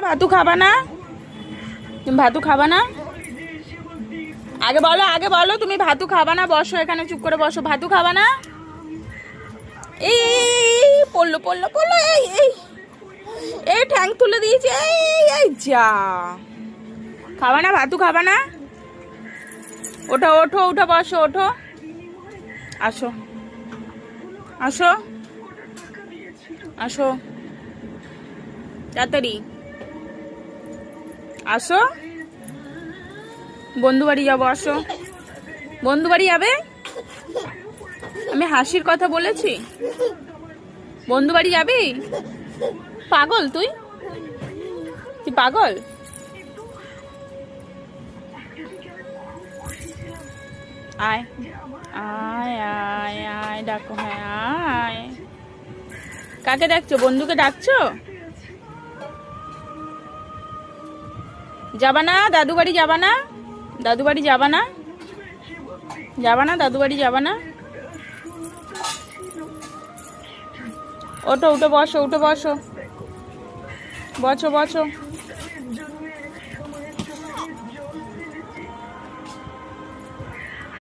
ভাতু খাবা না? তুমি ভাতু খাবা না? আগে বলো তুমি ভাতু খাবা না? বসো এখানে, চুপ করে বসো। ভাতু খাবা না? এই পড়লো পড়লো পড়লো, এই এই এই ঠ্যাং তুলে দিয়েছে, এই এই যা। খাবা না? ভাতু খাবা না? ওঠো ওঠো উঠো, বসো, ওঠো, আসো আসো আসো, তাড়াতাড়ি আসো। বন্ধু বাড়ি যাবো, আসো। বন্ধু বাড়ি যাবে? আমি হাসির কথা বলেছি? বন্ধু বাড়ি যাবি? পাগল তুই, তুই পাগল। আয় আয় আয় আয়, ডাকো, হ্যাঁ আয়। কাকে ডাকছো? বন্ধুকে ডাকছো? যাবা না দাদু বাড়ি? যাবা না দাদু বাড়ি? যাবা না? যাবা না দাদু বাড়ি? যাবা না? ওঠো উঠে বসো, উঠে বসো, বসো বসো।